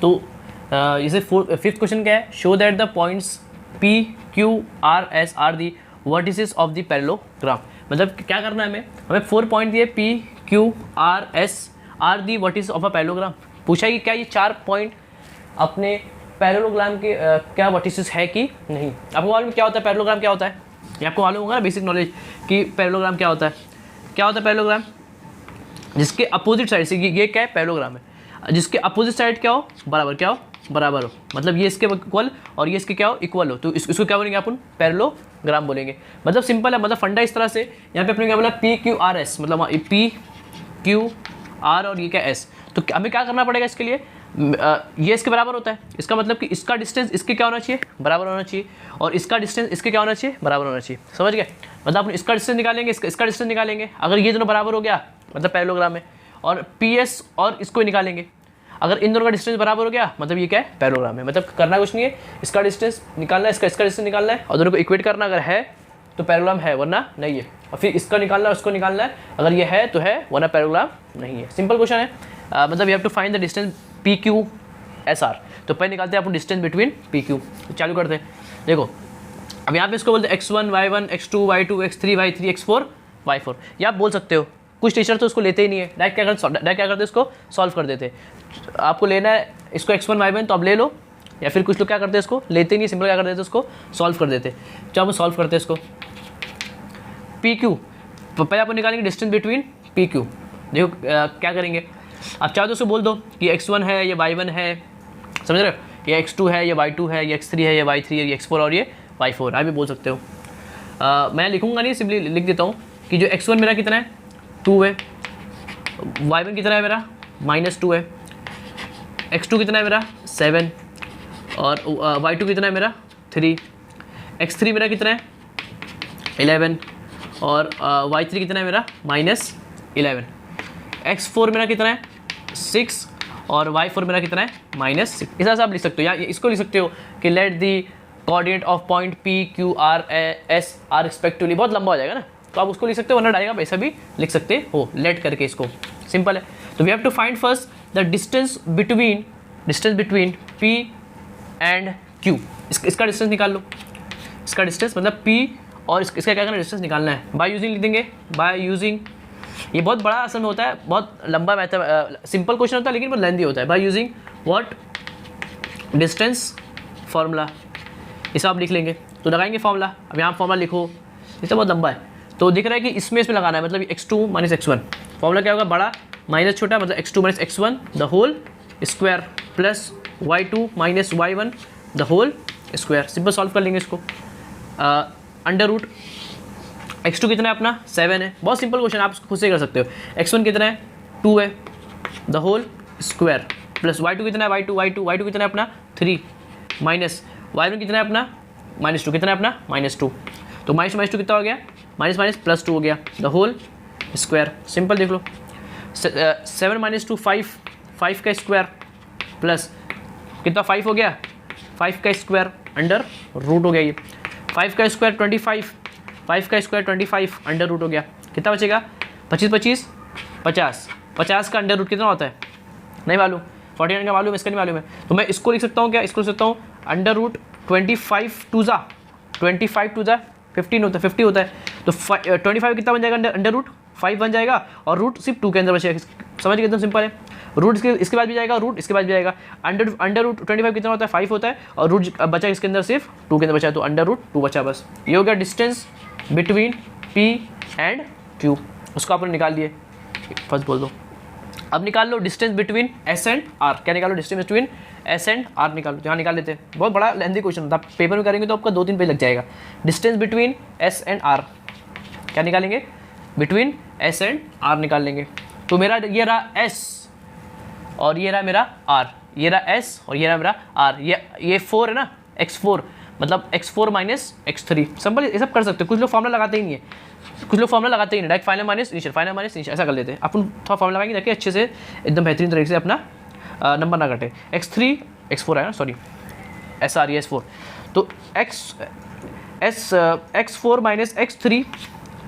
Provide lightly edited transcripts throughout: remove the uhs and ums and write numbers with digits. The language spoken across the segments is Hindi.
तो इसे फिफ्थ क्वेश्चन क्या है, show that the points P Q R S are the vertices of the parallelogram. मतलब क्या करना है हमें 4 पॉइंट दिए P Q R S are the vertices of a parallelogram. पूछा है कि क्या ये 4 पॉइंट अपने पैरेललोग्राम के क्या वर्टिसेस है कि नहीं। आपको मालूम क्या होता है पैरेललोग्राम, क्या होता है ये आपको मालूम होगा ना, बेसिक नॉलेज कि पैरेललोग्राम क्या होता है। क्या होता है पैरेललोग्राम, जिसके अपोजिट साइड से, ये क्या है पैरेललोग्राम है, जिसके अपोजिट साइड क्या हो बराबर, क्या हो बराबर हो, मतलब ये इसके इक्वल और ये इसके क्या हो इक्वल हो, तो इसको क्या बोलेंगे अपन पैरेललोग्राम बोलेंगे। मतलब सिंपल है, मतलब फंडा इस तरह से। यहाँ पे अपने क्या बोला पी क्यू आर एस, मतलब पी क्यू आर और ये क्या एस, तो हमें क्या करना पड़ेगा इसके लिए, ये इसके बराबर होता है, इसका मतलब कि इसका डिस्टेंस इसके क्या होना चाहिए बराबर होना चाहिए, और इसका डिस्टेंस इसके क्या होना चाहिए बराबर होना चाहिए। समझ गए, मतलब अपन इसका डिस्टेंस निकालेंगे, इसका डिस्टेंस निकालेंगे, अगर ये दोनों बराबर हो गया मतलब पैरेललोग्राम में, और पी एस और इसको ही निकालेंगे, अगर इन दोनों का डिस्टेंस बराबर हो गया मतलब ये क्या है पैरेललोग्राम है। मतलब करना कुछ नहीं है, इसका डिस्टेंस निकालना है, इसका डिस्टेंस निकालना है और दोनों को इक्वेट करना, अगर है तो पैरेललोग्राम है वरना नहीं है, और फिर इसका निकालना है उसको निकालना है, अगर ये है तो है वरना पैरेललोग्राम नहीं है। सिंपल क्वेश्चन है। मतलब you have to find the distance P Q S R. तो पहले निकालते हैं अपन डिस्टेंस बिटवीन पी क्यू। तो चालू करते हैं, देखो अब यहाँ पे इसको बोलते हैं x1 y1 x2 y2 x3 y3 x4 y4। या आप बोल सकते हो, कुछ टीचर तो उसको लेते ही नहीं है, डायरेक्ट क्या करते इसको सॉल्व कर देते। आपको लेना है इसको x1 y1 तो आप ले लो, या फिर कुछ लोग क्या करते हैं इसको लेते नहीं, सिंपल क्या कर देते उसको सॉल्व कर देते। जब हम सॉल्व करते हैं इसको पी क्यू, पहले आप निकालेंगे डिस्टेंस बिटवीन पी क्यू। देखो क्या करेंगे, आप चाहो तो उसको बोल दो कि x1 है ये y1 है, समझ रहे हो, ये x2 है ये y2 है ये x3 है ये y3 है ये x4 और ये y4, आप भी बोल सकते हो। मैं लिखूंगा नहीं, सिंपली लिख देता हूँ कि जो x1 मेरा कितना है 2 है, y1 कितना है मेरा -2 है, x2 कितना है मेरा 7 और y2 कितना है मेरा 3, x3 मेरा कितना है 11 और y3 कितना है मेरा -11, x4 मेरा कितना है 6 और y4 मेरा कितना है -6। इस तरह से आप लिख सकते हो, या इसको लिख सकते हो कि let the coordinate of point P Q R S are respectively. बहुत लंबा हो जाएगा ना, तो आप उसको लिख सकते हो, वरना डायरेक्ट आप ऐसा भी लिख सकते हो लेट करके, इसको सिंपल है। तो we have to find first the distance between P and Q. इसका डिस्टेंस निकाल लो, इसका डिस्टेंस मतलब पी और इसका क्या करना डिस्टेंस निकालना है। बाय यूजिंग लिख देंगे, बाय यूजिंग, ये बहुत बड़ा असल में होता है, बहुत लंबा मैथड, सिंपल क्वेश्चन होता है लेकिन बहुत लेंथी होता है। By using what distance formula, इसे आप लिख लेंगे। तो लगाएंगे फार्मूला, अब यहाँ फार्मूला लिखो, इसे बहुत लंबा है तो दिख रहा है कि इसमें लगाना है, मतलब x2 - x1। फार्मूला क्या होगा, बड़ा माइनस छोटा, मतलब x2 - x1 the whole square plus y2 - y1 the whole square. Simple solve कर लेंगे इसको। अंडर रूट x2 कितना है अपना 7 है, बहुत सिंपल क्वेश्चन, आप खुद से कर सकते हो। x1 कितना है 2 है the whole square plus y2 कितना है y2 कितना है अपना 3 माइनस y1 कितना है अपना -2, कितना है अपना -2, तो -2 कितना हो गया +2 हो गया द होल स्क्वायर। सिंपल देख लो, 7 - 2 5 का स्क्वायर प्लस कितना 5 हो गया 5 का स्क्वायर अंडर रूट हो गया, ये 5 का स्क्वायर 25, 5 का स्क्वायर 25 अंडर रूट हो गया, कितना बचेगा 25 50 का अंडर रूट कितना होता है नहीं मालूम, 49 का मालूम है, इसका नहीं मालूम है। तो मैं इसको लिख सकता हूँ क्या, इसको लिख सकता हूँ अंडर रूट 25 टू ज़ा 15 होता है 50 होता है, तो 25 कितना बन जाएगा अंडर रूट 5 बन जाएगा, और रूट सिर्फ 2 के अंदर बचेगा। समझ गए, एकदम सिंपल है। रूट इसके बाद भी जाएगा, रूट इसके बाद भी जाएगा। अंडर रूट 25 कितना होता है 5 होता है, और रूट बचा इसके अंदर सिर्फ 2 के अंदर बचा है, तो अंडर रूट 2 बचा बस। ये हो गया distance between P and Q, उसको आपने निकाल दिए। फर्स्ट बोल दो, अब निकाल लो distance between S and R. क्या निकालो, distance between S and R निकालो। तो यहाँ निकाल लेते हैं, बहुत बड़ा लेंथी क्वेश्चन होता है, पेपर में करेंगे तो आपका 2-3 पेज लग जाएगा। Distance between S and R क्या निकालेंगे, बिटवीन एस एंड आर निकाल लेंगे। तो मेरा ये रहा एस और ये रहा मेरा आर, ये रहा एस और ये रहा मेरा आर। ये 4 है ना, x4 मतलब x4 - x3। सिंपल ये सब कर सकते हो। कुछ लोग फॉर्मूला लगाते ही नहीं है, कुछ लोग फॉर्मूला लगाते ही नहीं, डायरेक्ट फाइनल माइनस इनिशियल ऐसा कर लेते हैं। अपन थोड़ा फॉर्मूला लगाएंगे ताकि अच्छे से एकदम बेहतरीन तरीके से अपना नंबर ना कटे। x4 है ना, सॉरी SR ये S4, तो x4 - x3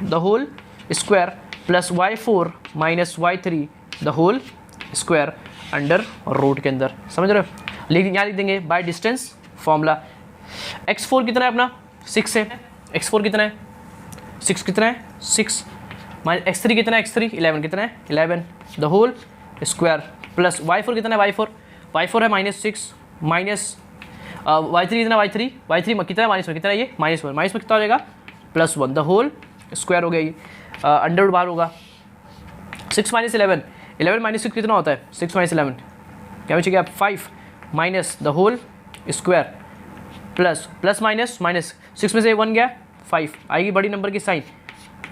the whole square plus y4 - y3 the whole square under root के अंदर। समझ रहे हो, लेकिन यहाँ लिख देंगे बाय डिस्टेंस फॉर्मूला। x4 कितना है अपना 6 है, x4 कितना है 6 कितना है 6 माइनस x3 कितना है x3 11 कितना है 11 the whole square plus y4 कितना है y4 है -6 माइनस y3 कितना y3 कितना है -1 कितना है ये -1 में कितना हो जाएगा +1 द होल स्क्वायर हो गया ये अंडर रूट बाहर होगा 6 - 11 11 - 6 कितना होता है 6 - 11 क्या बचेगा 5 minus the whole square plus minus 6 में से 1 गया 5 आएगी बड़ी नंबर की साइन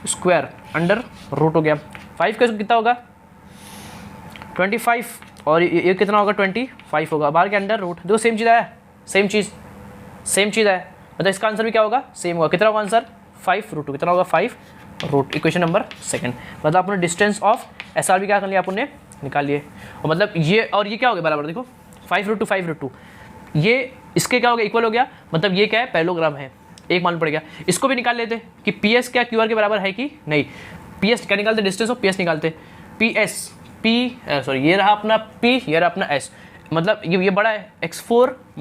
स्क्वायर अंडर रूट हो गया 5 का कितना होगा 25 और ये कितना होगा 25 होगा बाहर के अंडर रूट देखो सेम चीज़ है सेम चीज़ है मतलब इसका आंसर भी क्या होगा सेम होगा कितना होगा आंसर 5√2 कितना होगा 5√2 इक्वेशन नंबर 2 मतलब आपने डिस्टेंस ऑफ SR भी क्या कर लिया आपने निकाल लिए और मतलब ये और ये क्या हो गया बराबर देखो 5√2 ये इसके क्या हो गया इक्वल हो गया मतलब ये क्या है पैरेललोग्राम है एक मालूम पड़ गया इसको भी निकाल लेते कि PS क्या QR के बराबर है कि नहीं PS क्या निकालते डिस्टेंस ऑफ PS निकालते ये रहा अपना P ये रहा अपना S मतलब ये बड़ा है x4 -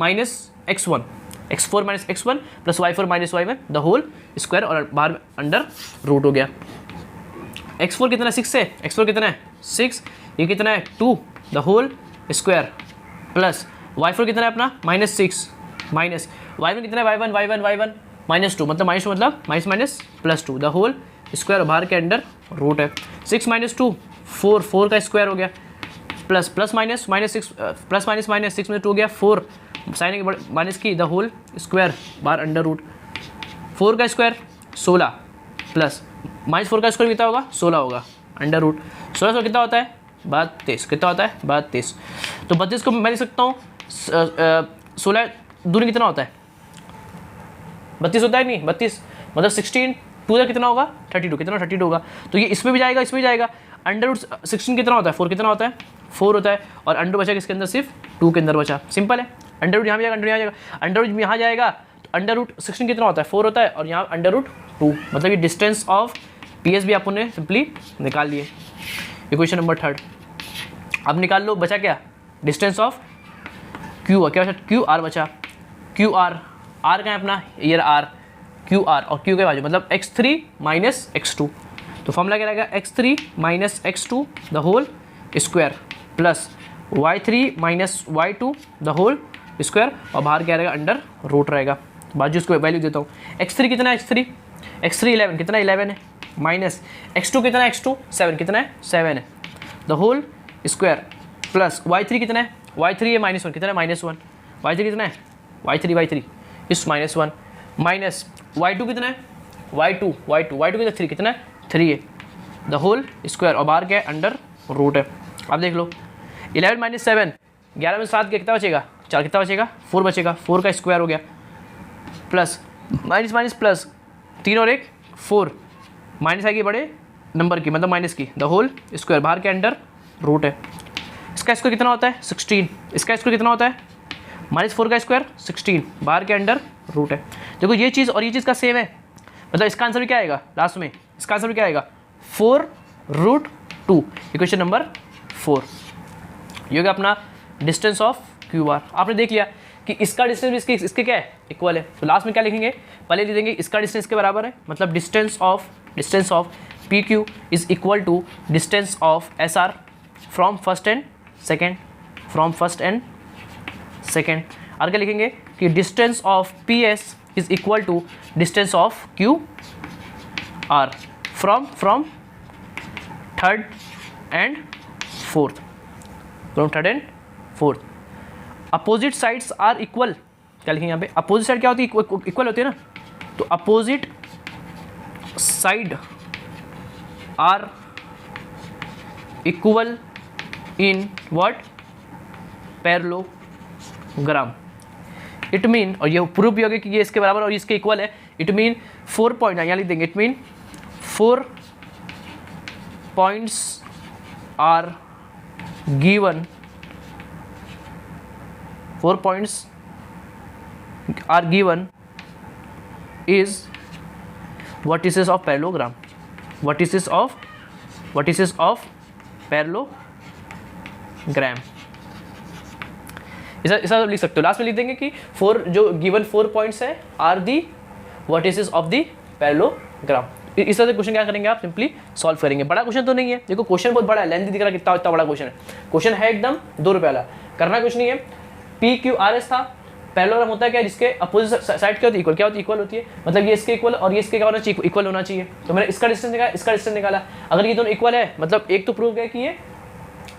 x1 plus y4 - y1 the whole square और बाहर अंडर रूट हो गया x4 कितना है 6 है x4 कितना है 6 ये कितना है 2 the whole square plus y4 कितना है अपना -6 माइनस y1 कितना है y1 -2 मतलब -2 मतलब माइनस +2 द होल स्क्वायर और बाहर के अंडर रूट है 6 - 2 4 का स्क्वायर हो गया प्लस माइनस -6 में 2 हो गया 4 साइन के माइनस की द होल स्क्वायर बाहर अंडर रूट 4 का स्क्वायर 16 प्लस -4 का स्क्वायर कितना होगा 16 होगा अंडर रूट 16 कितना होता है 32 कितना होता है 32 तो 32 को मैं लिख सकता हूँ 16 दूनी कितना होता है 32 होता है नहीं 32 मतलब 16 2 का कितना होगा 32 कितना 32 होगा तो ये इसमें भी जाएगा अंडर रूट 16 कितना होता है 4 कितना होता है 4 होता है और अंडर बचा किसके अंदर सिर्फ 2 के अंदर बचा सिंपल है अंडर रूट यहाँ भी जाएगा अंडर रूट यहाँ जाएगा तो अंडर रूट 16 कितना होता है 4 होता है और यहाँ अंडर रूट 2 मतलब ये डिस्टेंस ऑफ PS भी आपने सिंपली निकाल लिए इक्वेशन नंबर 3 अब निकाल लो बचा क्या डिस्टेंस ऑफ क्या बचा QR बचा QR R का है अपना ये R QR और Q के बाजू मतलब x3 - x2 तो फॉर्मूला क्या रहेगा x3 - x2 the whole square plus y3 - y2 the whole square और बाहर क्या रहेगा अंडर रूट रहेगा बाजू इसको वैल्यू देता हूँ x3 कितना है x3 11 कितना 11 है माइनस x2 कितना है x2 7 कितना है 7 है the whole square plus y3 कितना है y3 है -1 कितना है -1 y3 कितना है y3 इस -1 माइनस y2 कितना है y2 कितना 3 कितना है 3 है द होल स्क्वायर और बाहर क्या है अंडर रूट है अब देख लो 11 - 7 11 में 7 कितना बचेगा 4 कितना बचेगा 4 बचेगा 4 का स्क्वायर हो गया प्लस माइनस प्लस 3 और 1 4 माइनस आएगी बड़े नंबर की मतलब माइनस की द होल स्क्वायर बाहर के अंडर रूट है इसका स्क्वायर कितना होता है 16 इसका स्क्वायर कितना होता है -4 का स्क्वायर 16 बाहर के अंडर रूट है देखो ये चीज़ और ये चीज़ का सेम है मतलब इसका आंसर भी क्या आएगा लास्ट में इसका आंसर भी क्या आएगा 4√2 इक्वेशन नंबर 4 ये होगा अपना डिस्टेंस ऑफ QR आपने देख लिया कि इसका डिस्टेंस इसके क्या है इक्वल है तो लास्ट में क्या लिखेंगे पहले लिख देंगे इसका डिस्टेंस के बराबर है मतलब distance of PQ is equal to distance of SR from first and second और क्या लिखेंगे कि distance of PS is equal to distance of QR from third and fourth opposite sides are equal क्या लिखेंगे यहाँ पे अपोजिट साइड क्या होती है इक्वल होती है ना तो opposite side are equal in what parallelogram it mean और ये प्रूफ भी हो गया कि ये इसके बराबर और इसके इक्वल है इट मीन 4 पॉइंट यहाँ लिख देंगे it mean 4 points are given 4 points are given is vertices of parallelogram vertices of parallelogram ऐसा लिख सकते हो। लास्ट में लिख देंगे कि फोर जो गिवन 4 पॉइंट्स है are the vertices of the parallelogram. इस तरह से क्वेश्चन क्या करेंगे आप, सिंपली सॉल्व करेंगे। बड़ा क्वेश्चन तो नहीं है, देखो क्वेश्चन बहुत बड़ा है, लेंथी दिख रहा है कितना इतना बड़ा क्वेश्चन है। क्वेश्चन है एकदम 2 रुपये वाला, करना कुछ नहीं है। पी क्यू आर एस था, पैरेललोग्राम होता है क्या, जिसके अपोजिट साइड क्या होती है, इक्वल। क्या होती है, इक्वल होती है, मतलब ये इसके इक्वल और ये इसके क्या होना चाहिए, इक्वल होना चाहिए। तो मैंने इसका डिस्टेंस निकाला, इसका डिस्टेंस निकाला। अगर ये दोनों इक्वल है मतलब एक तो प्रूव किया कि ये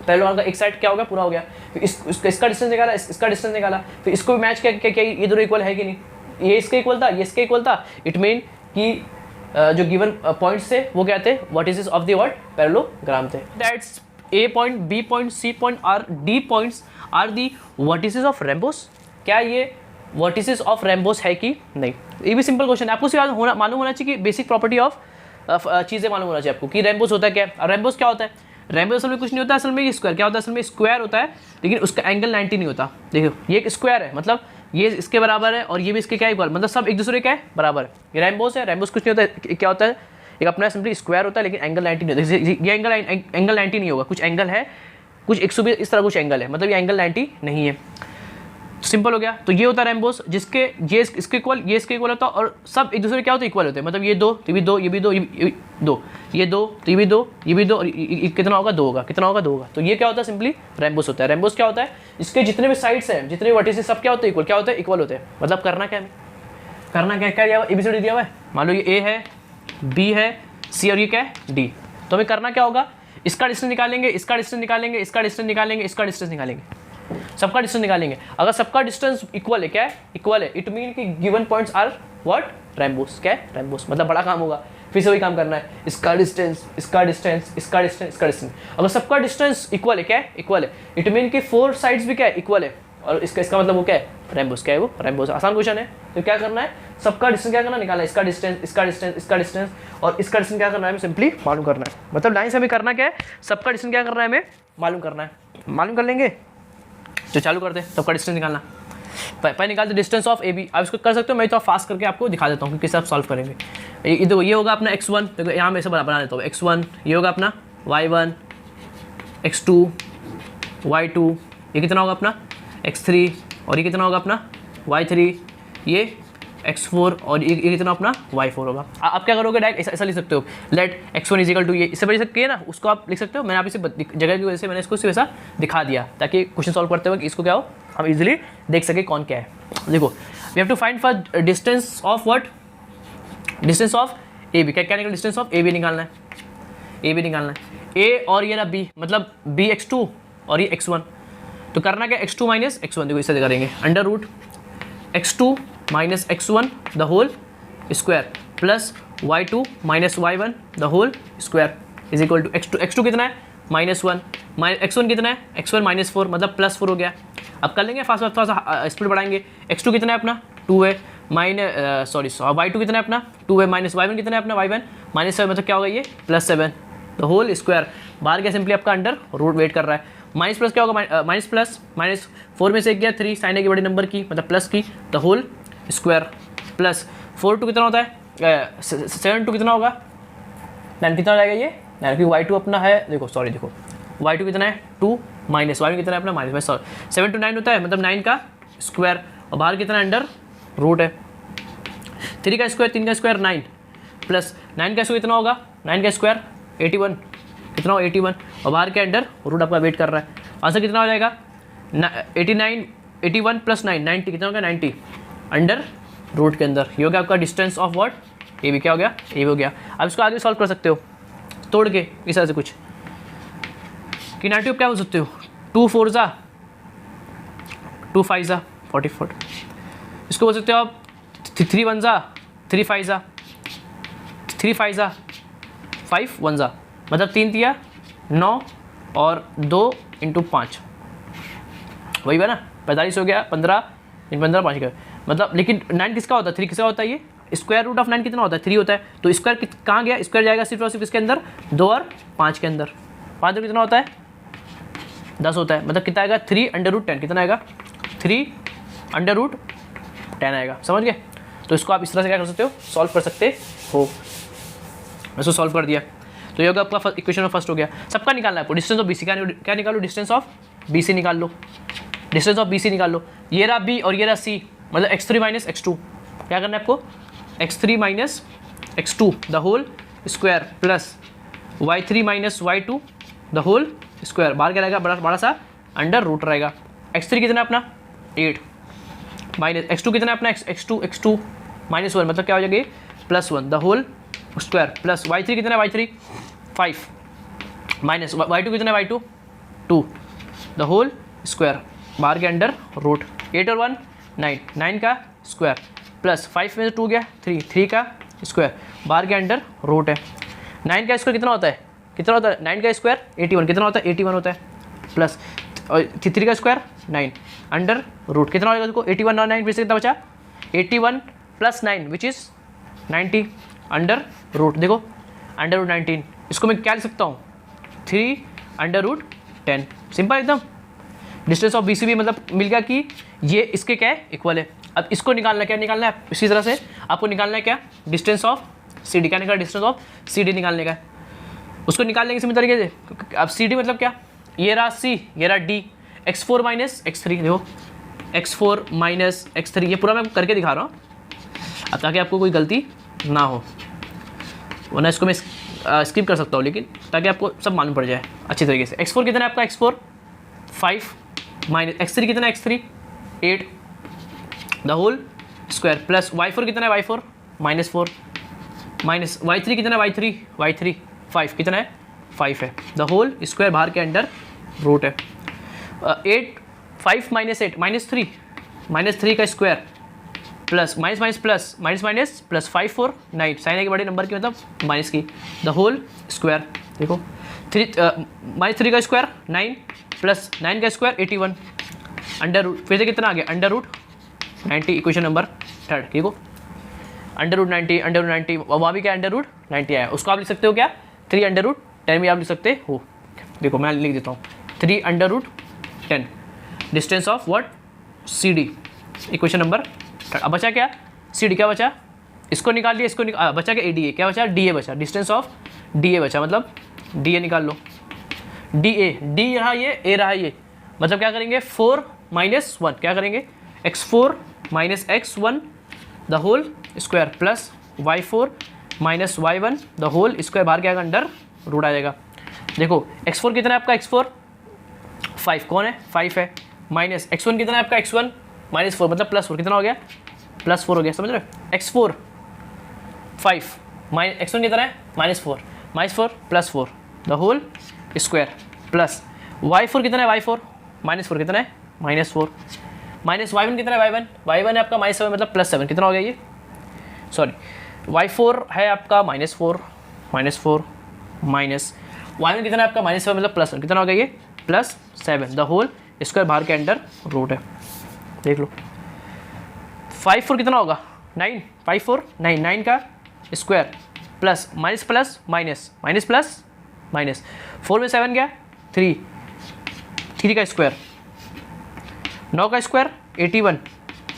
पैरेललोग्राम का एक साइड क्या हो गया, पूरा हो गया। फिर इसका डिस्टेंस निकाला, इसका डिस्टेंस निकाला, फिर इसको भी मैच क्या ये दोनों इक्वल है कि नहीं, ये इसके इक्वल था, ये इसके इक्वल था। इट मीन कि जो गिवन पॉइंट्स थे वो क्या थे, vertices of the what, parallelogram थे। That's A point, B point, C point or D points are the vertices of rhombus. क्या ये वर्टिसेस ऑफ रेम्बोस है कि नहीं, ये भी सिंपल क्वेश्चन है। आपको सिर्फ मालूम होना चाहिए कि बेसिक प्रॉपर्टी ऑफ चीज़ें मालूम होना चाहिए आपको कि रेम्बोस होता है क्या। रेम्बोस क्या होता है, रेम्बोस असल में कुछ नहीं होता, असल में स्क्वायर क्या होता है, असल में स्क्वायर होता है, लेकिन उसका एंगल 90 नहीं होता। देखो ये एक स्क्वायर है, मतलब ये इसके बराबर है और ये भी इसके क्या इक्वल, मतलब सब एक दूसरे क्या है, बराबर है। ये रेम्बोस है, रेम्बोस कुछ नहीं होता है, क्या होता है, एक अपना सिंपली स्क्वायर होता है लेकिन एंगल 90 नहीं होता। ये एंगल 90 नहीं होगा, कुछ एंगल है, कुछ 120 इस तरह कुछ एंगल है, मतलब ये एंगल 90 नहीं है। सिंपल हो गया। तो ये होता है रेम्बोस, जिसके ये इसके इक्वल, ये इसके इक्वल होता है और सब एक दूसरे क्या होते हैं, इक्वल होते हैं। मतलब ये दो, ये भी दो, ये भी दो, ये दो, ये दो, तो ये भी दो, ये भी दो, और कितना होगा, 2 होगा, कितना होगा, 2 होगा। तो ये क्या होता है, सिंपली रेम्बोस होता है। रेम्बोस क्या होता है, इसके जितने भी साइड्स हैं, जितने भी वर्टिसेस, सब क्या होते हैं, इक्वल। क्या होते हैं, इक्वल होते हैं। मतलब करना क्या है, करना क्या क्या दिया हुआ, एबीसीडी दिया हुआ है। मान लो ये ए है, बी है, सी और ये क्या है, डी। तो हमें करना क्या होगा, इसका डिस्टेंस निकालेंगे, इसका डिस्टेंस निकालेंगे, इसका डिस्टेंस निकालेंगे, इसका डिस्टेंस निकालेंगे, सबका डिस्टेंस निकालेंगे। अगर सबका डिस्टेंस इक्वल है, क्या है, इक्वल है, इट मीन कि गिवन पॉइंट्स आर व्हाट, रेम्बोस। क्या है, रेम्बोस। मतलब बड़ा काम होगा, फिर से वही काम करना है, इसका डिस्टेंस, इसका डिस्टेंस, इसका डिस्टेंस, इसका डिस्टेंस। अगर सबका डिस्टेंस इक्वल है, क्या है, इक्वल है, इट मीन कि 4 साइड्स भी क्या है, इक्वल है, और इसका मतलब वो क्या है, रेम्बोस। क्या है वो, रेम्बोस। आसान क्वेश्चन है। तो क्या करना है, सबका डिस्टेंस क्या करना, निकालना है, इसका डिस्टेंस, इसका डिस्टेंस, इसका डिस्टेंस और इसका डिस्टेंस क्या करना है, हमें सिंपली मालूम करना है। मतलब लाइन से हमें करना क्या है, सबका डिस्टेंस क्या करना है, हमें मालूम करना है। मालूम कर लेंगे तो चालू कर दे, सबका डिस्टेंस निकालना। पहले निकालते डिस्टेंस ऑफ ए बी। आप इसको कर सकते हो, मैं तो फास्ट करके आपको दिखा देता हूँ कि किस आप सॉल्व करेंगे। ये होगा अपना x1, देखो यहाँ मैं ऐसे बना देता हूँ, x1 ये होगा अपना y1, x2 y2, ये कितना होगा अपना x3, और ये कितना होगा अपना y3, ये x4 और ये कितना अपना y4 होगा। आप क्या करोगे, डायरेक्ट ऐसा लिख सकते हो, लेट x1 इजिकल टू ये, इससे बड़ी सकती है ना, उसको आप लिख सकते हो। मैंने आप इसे जगह की वजह से मैंने इसको सिर्फ ऐसा दिखा दिया ताकि क्वेश्चन सॉल्व करते हुए इसको क्या हो, हम इजीली देख सके कौन क्या है। देखो, we have to find for distance of what, distance of A B. क्या निकलना, डिस्टेंस ऑफ ए बी निकालना है, ए बी निकालना है। ए और ये ना बी, मतलब बी x2 और ये x1। तो करना क्या, x2 माइनस x1, देखो इससे करेंगे, under root x2 minus x1 the whole square plus y2 minus y1 the whole square is equal to x2 कितना है, -1, x1 कितना है, x1 -4, मतलब +4 हो गया। अब कर लेंगे फास्ट, थोड़ा सा स्पीड बढ़ाएंगे। x2 कितना है अपना, 2 है, y2 कितना है अपना, 2 है, माइनस y1 कितना है अपना, y1 -7, मतलब क्या होगा ये, +7 द होल स्क्वायर। बाहर क्या, सिंपली आपका अंडर रूट वेट कर रहा है। माइनस प्लस क्या होगा, माइनस प्लस, -4 में से एक गया 3, साइन की बड़ी नंबर की, मतलब प्लस की, the whole square plus 4 two कितना होता है, 7 टू कितना होगा, 9 कितना हो जाएगा ये, यानी कि y2 अपना है, देखो सॉरी देखो y2 कितना है 2, माइनस y1 कितना है अपना माइनस 7 to 9 होता है, मतलब 9 का स्क्वायर, और बाहर कितना अंडर रूट है, 3 का स्क्वायर, 3 का स्क्वायर 9 प्लस 9 का स्क्वायर कितना होगा, 9 का स्क्वायर 81, कितना हो 81, और बाहर के अंडर रूट आपका वेट कर रहा है। आंसर कितना हो जाएगा 81 प्लस 9 90, कितना हो गया 90 अंडर रूट के अंदर। ये हो गया आपका डिस्टेंस ऑफ व्हाट, ये भी क्या हो गया, ये भी हो गया। अब इसको आगे सॉल्व कर सकते हो तोड़ के इस तरह से कुछ कि नेगेटिव क्या बोल सकते हो, 2 4 ज़ा 2 5 ज़ा 44, इसको बोल सकते हो आप 3 1 ज़ा 3 5 ज़ा 3 5 ज़ा 5 1 ज़ा, मतलब 3 तिया 9 और 2 × 5 वही है ना, 45 हो गया, 15 × 15 5 का, मतलब लेकिन 9 किसका होता है, 3 किसका होता है, ये स्क्वायर रूट ऑफ 9 कितना होता है 3 होता है। तो स्क्वायर कहाँ गया, स्क्वायर जाएगा सिर्फ और सिर्फ इसके अंदर 2 और 5 के अंदर, 5 कितना होता है 10 होता है, मतलब कितना आएगा 3 √10, कितना आएगा 3 √10 आएगा, समझ गए। तो इसको आप इस तरह से क्या कर सकते हो, सॉल्व कर सकते हो। इसको सॉल्व कर दिया तो ये होगा आपका इक्वेशन ऑफ फर्स्ट हो गया। सबका निकालना है आपको, डिस्टेंस ऑफ BC क्या निकालो, डिस्टेंस ऑफ BC निकाल लो, डिस्टेंस ऑफ बी सी निकाल लो। ये रहा बी और ये रहा सी, मतलब x3 माइनस x2, क्या करना है आपको, x3 minus x2 the whole square plus y3 minus y2 the whole square, बाहर क्या रहेगा, बड़ा सा अंडर रूट रहेगा। x3 कितना है अपना 8 माइनस x2 कितना है अपना x2 माइनस 1, मतलब क्या हो जाएगा +1 the whole square plus y3 कितना है y3 5 माइनस y2 कितना है y2 2 द होल स्क्वायर, बाहर के अंडर रूट 8 और 1 9, 9 का स्क्वायर प्लस 5 में से 2 गया 3, 3 का स्क्वायर, बाहर के अंडर रूट है। 9 का स्क्वायर कितना होता है, 9 का स्क्वायर 81 कितना होता है 81 होता है, प्लस 3 का स्क्वायर 9 अंडर रूट कितना होगा देखो 81 और 9 फिर से कितना बचा 81 plus 9 which is 90 under root, देखो अंडर रूट 19, इसको मैं क्या लिख सकता हूँ 3 अंडर रूट 10, सिंपल एकदम। Distance of B C B मतलब मिल गया कि ये इसके क्या है इक्वल है। अब इसको निकालना है, क्या निकालना है इसी तरह से आपको निकालना है क्या, डिस्टेंस ऑफ सी डी, क्या निकालना डिस्टेंस ऑफ सी डी निकालने का है, उसको निकालने के सिमिलर तरीके से। अब सी डी मतलब क्या, ये रहा सी ये रहा डी, x4 माइनस x3, देखो x4 माइनस x3, ये पूरा मैं करके दिखा रहा हूँ अब ताकि आपको कोई गलती ना हो, वरना इसको मैं स्किप कर सकता हूँ, लेकिन ताकि आपको सब मालूम पड़ जाए अच्छी तरीके से। x4 कितना है आपका x4 5 माइनस x3 कितना है x3 8 the whole square plus y4 कितना है y4 -4 माइनस y3 कितना है y3 5 कितना है 5 है द होल स्क्वायर, बाहर के अंडर रूट है 8 5 माइनस 8 -3 का square plus minus plus 5 4 9 sign है कि बड़े नंबर की मतलब माइनस की द होल स्क्वायर, देखो -3 का स्क्वायर 9 प्लस 9 का स्क्वायर 81 अंडर रूट, फिर से कितना आ गया अंडर रूट 90, इक्वेशन नंबर 3, ठीक हो अंडर रूट 90 वहाँ भी क्या अंडर रूट 90 आया, उसको आप लिख सकते हो क्या 3 अंडर रूट 10 भी आप लिख सकते हो। देखो मैं लिख देता हूँ 3 under root 10 distance of what C D, equation number 3। अब बचा क्या सी डी, क्या बचा इसको निकाल लिया, इसको बचा क्या ए डी ए, क्या बचा डी ए बचा, डिस्टेंस ऑफ डी ए बचा, मतलब डी ए निकाल लो, डी रहा ये ए रहा ये, मतलब क्या करेंगे 4 माइनस 1, क्या करेंगे x4 minus x1 the whole square plus y4 minus y1 the whole square, बाहर क्या आएगा अंडर रूट आ जाएगा। देखो x4 कितना है आपका x4 5, कौन है 5 है, माइनस x1 कितना है आपका x1 -4 मतलब +4, कितना हो गया +4 हो गया, समझ रहे हो x4 5 माइनस x1 कितना है -4 +4 the whole square plus y4 कितना है y4 -4 कितना है -4 माइनस y1 कितना है y1 है आपका -7 मतलब +7, कितना हो गया ये सॉरी y4 है आपका -4 माइनस y1 कितना है आपका -7 मतलब +1, कितना हो गया ये +7 द होल स्क्वायर, बाहर के अंडर रूट है, देख लो 5 4 कितना होगा 9 5 4 9 9 का स्क्वायर प्लस माइनस प्लस 4 में 7 गया 3 का स्क्वायर 9 का स्क्वायर 81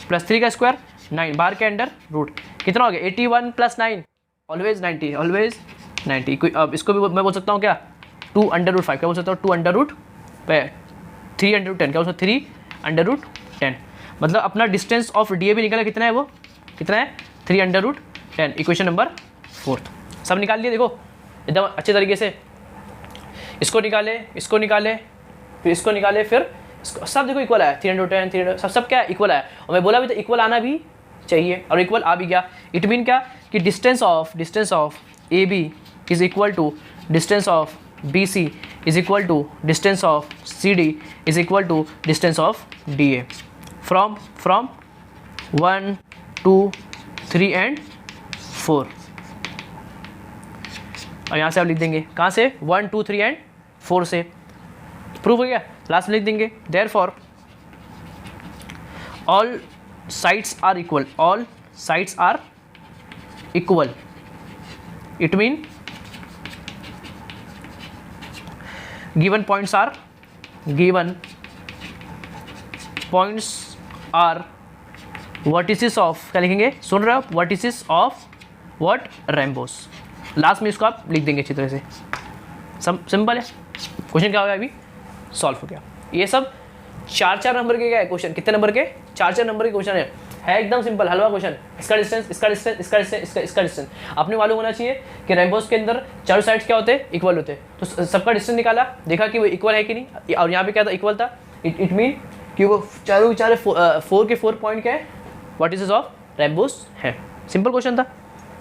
प्लस 3 का स्क्वायर 9, बाहर के अंडर रूट, कितना हो गया 81 प्लस 9 ऑलवेज 90। अब इसको भी मैं बोल सकता हूँ क्या 2 अंडर रूट 5, क्या बोल सकता हूँ 2 अंडर रूट 3 अंडर रूट 10, क्या बोल सकता हूँ 3 अंडर रूट 10, मतलब अपना डिस्टेंस ऑफ डी ए भी निकला, कितना है वो कितना है 3 अंडर रूट 10, इक्वेशन नंबर 4 सब निकाल लिए। देखो एकदम अच्छे तरीके से इसको निकाले फिर इसको निकाले, फिर सब देखो इक्वल आया 310 सब क्या इक्वल आया, और मैं बोला भी तो इक्वल आना भी चाहिए और इक्वल आ भी गया। इट मीन क्या कि distance of A B is equal to distance of B C is equal to distance of C D is equal to distance of D A from 1 2 3 and 4, और यहाँ से आप लिख देंगे कहाँ से 1 2 3 एंड 4 से, प्रूफ हो गया। लास्ट लिख देंगे therefore all sides are equal, it mean given points are vertices of, क्या लिखेंगे सुन रहे हो आप, vertices of what rhombus, last में इसको आप लिख देंगे अच्छी तरह से। सिंपल है, क्वेश्चन क्या हो गया अभी सॉल्व हो गया। ये सब 4 नंबर के क्या है क्वेश्चन, कितने नंबर के, 4 नंबर के क्वेश्चन है एकदम सिंपल हलवा क्वेश्चन। इसका डिस्टेंस, इसका डिस्टेंस, इसका डिस्टेंस, इसका डिस्टेंस आपने मालूम होना चाहिए कि रेनबोस के अंदर चारों साइड्स क्या होते हैं, इक्वल होते हैं। तो सबका डिस्टेंस निकाला, देखा कि वो इक्वल है कि नहीं, और यहाँ पे क्या था, इक्वल था। इट मीन कि वो चारों चारे 4 के 4 पॉइंट क्या है, वर्टिसेस ऑफ रेनबोस है। सिंपल क्वेश्चन था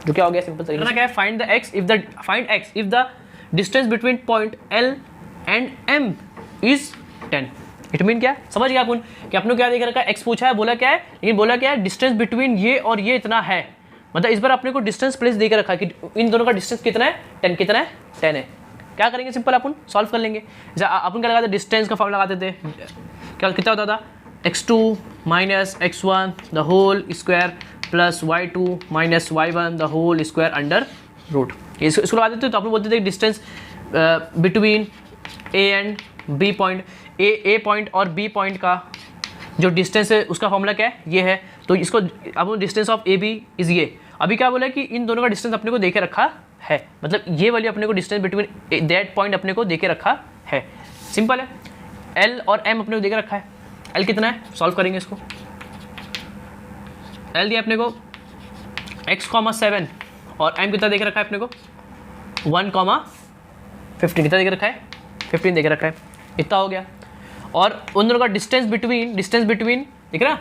जो क्या हो गया सिंपल तरीके से क्या है, find x if the distance between point L and M is 10। It mean क्या, समझ गया अपन कि अपने क्या देख रखा है, एक्स पूछा है, बोला क्या है, लेकिन बोला क्या है, डिस्टेंस बिटवीन ये और ये इतना है। मतलब इस बार अपने को डिस्टेंस प्लेस देकर रखा है कि इन दोनों का डिस्टेंस कितना है, 10 कितना है, 10 है। क्या करेंगे, सिंपल अपन सॉल्व कर लेंगे। जैसे अपन क्या लगाते, डिस्टेंस का फॉर्म लगाते थे, क्या कितना होता था, x2 minus x1 the whole square plus y2 minus y1 the whole square under root. इसको लगा देते तो अपन बोलते थे distance between A and B point, A point और बी पॉइंट का जो डिस्टेंस है उसका फॉर्मूला क्या है, ये है। तो इसको अब distance of A B is ये। अभी क्या बोला कि इन दोनों का डिस्टेंस अपने को देके रखा है, मतलब ये वाली अपने को डिस्टेंस बिटवीन दैट पॉइंट अपने को देके रखा है। सिंपल है, एल और एम अपने को देके रखा है। एल कितना है, सॉल्व करेंगे इसको। एल दिया अपने को x,7 और m कितना देके रखा है अपने को 1,15 कितना देके रखा है, 15 देके रखा है, इतना हो गया। और उन दोनों का डिस्टेंस बिटवीन देख रहा,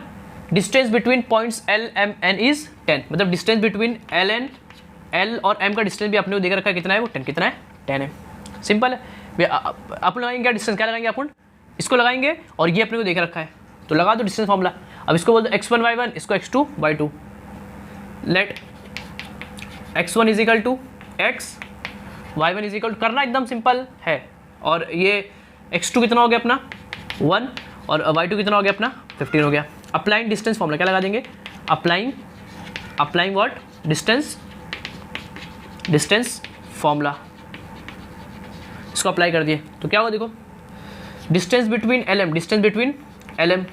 distance between points L, M, N is 10। मतलब डिस्टेंस बिटवीन L और M का डिस्टेंस भी अपने को देकर रखा है, कितना है वो 10, कितना है 10 है। सिंपल है। अपन लगाएंगे क्या डिस्टेंस, क्या लगाएंगे अपन, इसको लगाएंगे और ये अपने को देकर रखा है तो लगा दो डिस्टेंस फॉर्मूला। अब इसको बोल दो x1 y1, इसको x2 y2। Let x1 is equal to x, y1 is equal to, करना एकदम सिंपल है। और ये x2 कितना हो गया अपना 1 और y2 कितना हो गया अपना 15 हो गया। अप्लाइंग डिस्टेंस फॉर्मूला क्या लगा देंगे, अप्लाइंग व्हाट, डिस्टेंस फॉर्मूला। इसको अप्लाई कर दिए तो क्या होगा, देखो distance between L M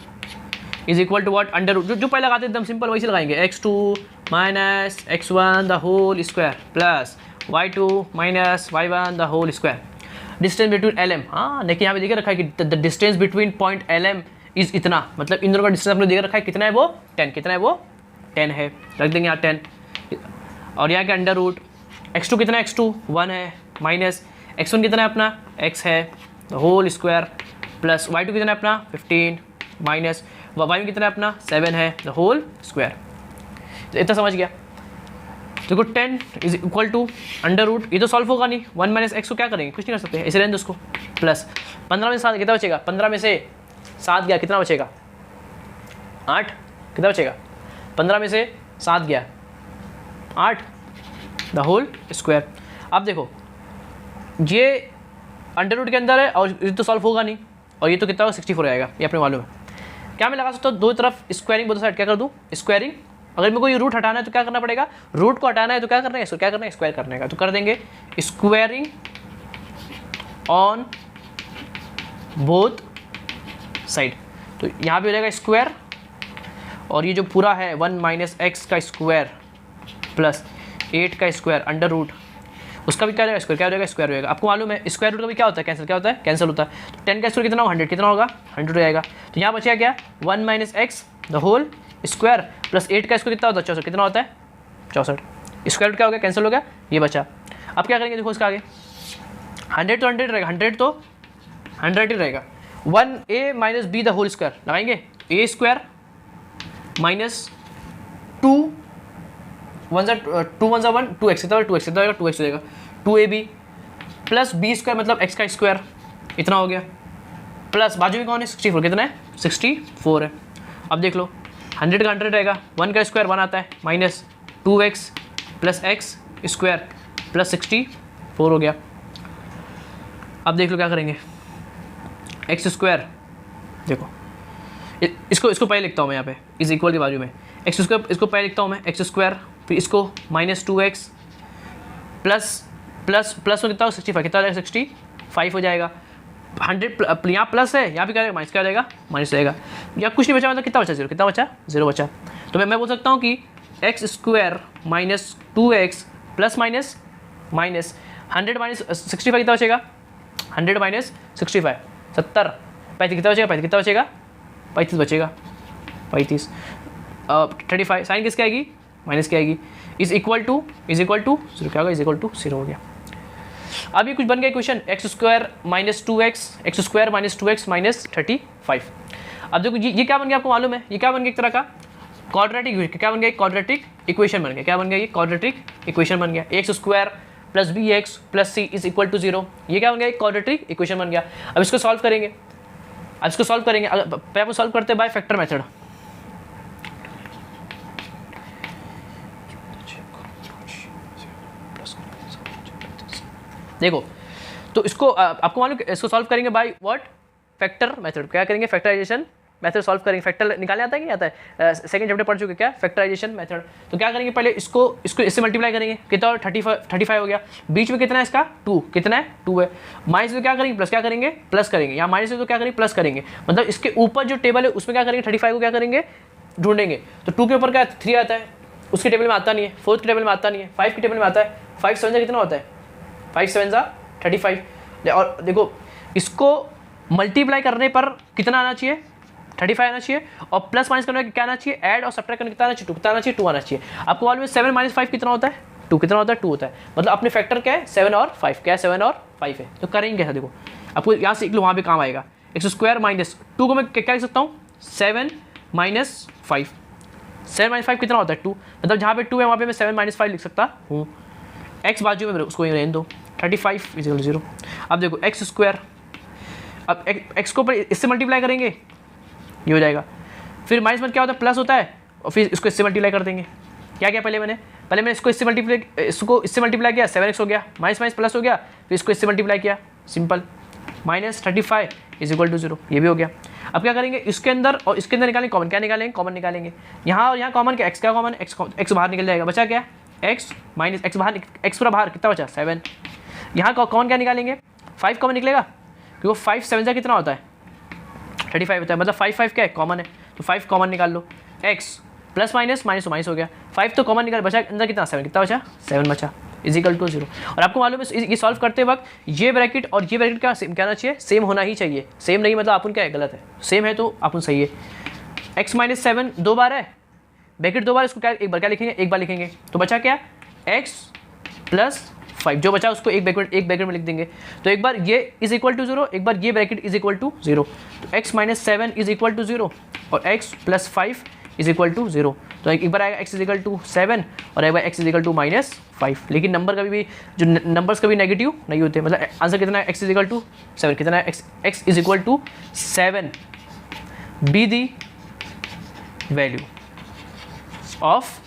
is equal to what, under root. जो पहले लगाते एकदम सिंपल वैसे लगाएंगे, x2 minus x1 the whole square plus y2 minus y1 the whole square. Distance between L M, हाँ देखिए यहाँ पे देखे रखा है कि the distance between point L M is इतना, मतलब इन दोनों का डिस्टेंस अपने देखे रखा है, कितना है वो 10, कितना है वो 10 है, रख देंगे यहाँ 10। और यहाँ के अंडर रूट x2 कितना है, x2 1 है, माइनस x1 कितना है अपना x है the whole square plus y2 कितना है अपना 15 माइनस y1 कितना है अपना 7 है द होल स्क्वायर। तो इतना समझ गया। देखो 10 is equal to under root, ये तो सॉल्व होगा नहीं, 1 माइनस एक्स को क्या करेंगे, कुछ नहीं कर सकते, ऐसे रहने दो उसको। प्लस 15 में 7 कितना बचेगा, 15 में से 7 गया कितना बचेगा 8, कितना बचेगा 15 में से 7 गया 8 द होल स्क्वायर। अब देखो ये अंडर रूट के अंदर है और ये तो सॉल्व होगा नहीं, और ये तो कितना होगा 64 आएगा, ये अपने मालूम है। क्या मैं लगा सकता हूँ, दो तरफ स्क्वायरिंग, दोनों साइड क्या कर दूँ स्क्वायरिंग। अगर मेरे को ये रूट हटाना है तो क्या करना पड़ेगा, रूट को हटाना है तो क्या करना है, इसको क्या करना है स्क्वायर करने का, तो कर देंगे स्क्वायरिंग ऑन बोथ साइड। तो यहाँ पे हो जाएगा स्क्वायर, और ये जो पूरा है 1 माइनस एक्स का स्क्वायर प्लस 8 का स्क्वायर अंडर रूट, उसका भी क्या रहेगा स्क्वायर, क्या हो जाएगा स्क्वायर हो जाएगा। आपको मालूम है स्क्वायर रूट का भी क्या होता है, कैंसिल, क्या होता है कैंसिल होता है। तो 10 का स्क्वायर कितना होगा 100, कितना होगा 100 हो जाएगा। तो यहाँ बचेगा क्या 1 minus X the whole square plus 8 का स्क्वायर कितना होता है 64, कितना होता है 64। स्क्वायर रूट क्या हो गया कैंसिल हो गया, ये बचा। अब क्या करेंगे देखो इसका आगे 100 तो 100 रहेगा, 100 तो 100 ही रहेगा। 1a minus B the whole square लगाएंगे, ए स्क्वायर माइनस 2 1 सा 1 2x कितना होगा 2x कितना होगा 2x हो जाएगा 2ab प्लस बी स्क्वायर मतलब x का स्क्वायर इतना हो गया, प्लस बाजू में कौन है 64, कितना है 64 है। अब देख लो 100 का 100 रहेगा, 1 का स्क्वायर 1 आता है minus 2x plus x square plus 64 हो गया। अब देख लो क्या करेंगे x स्क्वायर, देखो इसको पहले लिखता हूँ मैं यहाँ पे इज इक्वल की बाजू में x स्क्वायर, इसको पहले लिखता हूँ मैं x स्क्वायर, फिर इसको माइनस 2x प्लस में कितना हो 65, कितना हो जाएगा 65 हो जाएगा। 100 यहाँ प्लस है, यहाँ भी क्या माइनस, क्या हो जाएगा माइनस रहेगा, या कुछ नहीं बचा, मतलब कितना बचा 0, कितना बचा 0 बचा। तो मैं बोल सकता हूँ कि x square minus 2x plus minus 100 minus 65 कितना बचेगा 100 माइनस 65 70 पैंतीस कितना बचेगा 35 कितना बचेगा 35 बचेगा, 35 35 साइन किसकी आएगी, माइनस की आएगी, इज इक्वल टू जीरो, क्या होगा, इज इक्वल टू 0 हो गया। अब ये कुछ बन गया equation x square minus 2x minus 35। अब देखो ये क्या बन गया, आपको मालूम है ये क्या बन गया, एक तरह का क्वाड्रेटिक, क्या बन गया, क्वाड्रेटिक इक्वेशन बन गया, क्या बन गया, ये क्वाड्रेटिक इक्वेशन बन गया, X square plus B X plus C is equal to 0, ये क्या बन गया, एक क्वाड्रेटिक इक्वेशन बन गया। अब इसको सॉल्व करेंगे, पहले सॉल्व करते हैं बाय फैक्टर मेथड। देखो तो इसको आपको मालूम, इसको सॉल्व करेंगे बाय व्हाट, फैक्टर मेथड। क्या करेंगे, फैक्टराइजेशन मेथड सॉल्व करेंगे। फैक्टर निकाले आता है कि आता है, सेकंड चैप्टर पढ़ चुके क्या, फैक्टराइजेशन मेथड। तो क्या करेंगे, पहले इसको इससे मल्टीप्लाई करेंगे, कितना और 35 हो गया, बीच में कितना है इसका 2, कितना है 2 है, माइनस में क्या करेंगे, प्लस क्या करेंगे, प्लस करेंगे, यहाँ माइनस में तो क्या करेंगे, प्लस करेंगे, मतलब इसके ऊपर जो टेबल है उसमें क्या करेंगे, 35 को क्या करेंगे, ढूंढेंगे। तो 2 के ऊपर क्या 3 आता है, उसके टेबल में आता नहीं है, 4 के टेबल में आता नहीं है, 5 के टेबल में आता है, 5 7 कितना होता है, 5 7 35। और देखो इसको मल्टीप्लाई करने पर कितना आना चाहिए, 35 आना चाहिए, और प्लस माइनस करने क्या आना चाहिए, ऐड और सब्ट्रैक्ट करने कितना आना चाहिए, 2 कितना आना चाहिए, 2 आना चाहिए। आपको मालूम है 7 माइनस 5 कितना होता है, 2 कितना होता है, 2 होता है। मतलब अपने फैक्टर क्या है, 7 और 5, क्या है 7 और 5 है। तो करेंगे कैसा, देखो आपको यहाँ सीख लो, वहाँ पे काम आएगा। एक्स स्क्वायर माइनस 2 को मैं क्या लिख सकता हूँ, 7 माइनस 5, 7 माइनस 5 कितना होता है 2, मतलब जहाँ पे 2 है वहाँ पे मैं 7 माइनस 5 लिख सकता हूँ। एक्स बाजू में उसको रहने दो, 35 इज इक्वल टू 0। अब देखो एक्स स्क्वायर, अब एक्स को ऊपर इससे मल्टीप्लाई करेंगे, ये हो जाएगा, फिर माइनस में क्या होता है, प्लस होता है, और फिर इसको इससे मल्टीप्लाई कर देंगे। क्या किया पहले मैंने इसको इससे मल्टीप्लाई किया, 7x हो गया, माइनस माइनस प्लस हो गया, फिर इसको इससे मल्टीप्लाई किया, simple, minus 35 is equal to 0, ये भी हो गया। अब क्या करेंगे, इसके अंदर और इसके अंदर निकालेंगे कॉमन, क्या निकालेंगे, कॉमन निकालेंगे। यहाँ और यहाँ कॉमन क्या, एक्स क्या कॉमन, एक्स बाहर निकल जाएगा, बचा क्या, एक्स माइनस एक्स बाहर, एक्स पूरा बाहर, कितना बचा 7। यहाँ कॉमन क्या निकालेंगे, 5 कॉमन निकलेगा, क्योंकि 5 7 कितना होता है 35 होता है, मतलब 5 क्या है, कॉमन है, तो 5 कॉमन निकाल लो। एक्स प्लस माइनस माइनस तो माइनस हो गया, 5 तो कॉमन निकाल, बचा अंदर कितना 7, कितना बचा 7 बचा, इज इक्वल टू 0। और आपको मालूम है ये सॉल्व करते वक्त ये ब्रैकेट और ये ब्रैकेट क्या सेम, क्या होना चाहिए, सेम होना ही चाहिए। सेम नहीं मतलब अपन क्या है, गलत है, सेम है तो अपन सही है। एक्स माइनस 7 2 बार है, ब्रैकेट 2 बार, इसको क्या एक बार क्या लिखेंगे, एक बार लिखेंगे, तो बचा क्या, एक्स प्लस 5, जो बचा उसको एक ब्रैकेट में लिख देंगे। तो एक बार ये इज इक्वल टू 0, एक बार ये ब्रैकेट इज इक्वल टू 0, तो X minus 7 is equal to 0 और X plus 5 is equal to 0। तो एक बार आएगा एक्स इज इक्वल टू 7 और एक बार x is equal to minus 5। लेकिन नंबर कभी भी जो नंबर्स कभी नेगेटिव नहीं होते, मतलब आंसर कितना है, एक्स इज इक्वल टू 7, कितना है, x is equal to 7, be the value of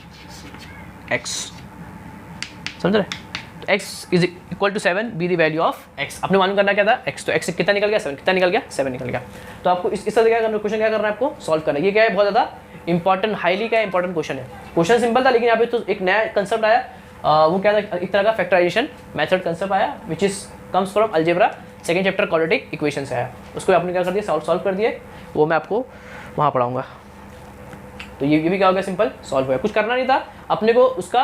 x, समझ रहे, x is equal to 7 be the value of x। आपने मालूम करना क्या था, x, तो x कितना निकल गया 7, कितना निकल गया 7 निकल गया। तो आपको इस तरह से क्या करना, क्वेश्चन क्या करना है, आपको सॉल्व करना है। ये क्या है, बहुत ज़्यादा इंपॉर्टेंट, हाईली क्या इंपॉर्टेंट क्वेश्चन है। क्वेश्चन सिंपल था, लेकिन यहाँ पे तो एक नया कंसेप्ट आया, वो क्या था, एक तरह का फैक्टराइजेशन मेथड कंसेप्ट आया, which is comes from algebra, second chapter quadratic equation से आया। उसको आपने क्या कर दिया, सॉल्व कर दिए, वो मैं आपको वहाँ पढ़ाऊँगा। तो ये भी क्या हो गया, सिंपल सॉल्व हो गया, कुछ करना नहीं था अपने को। उसका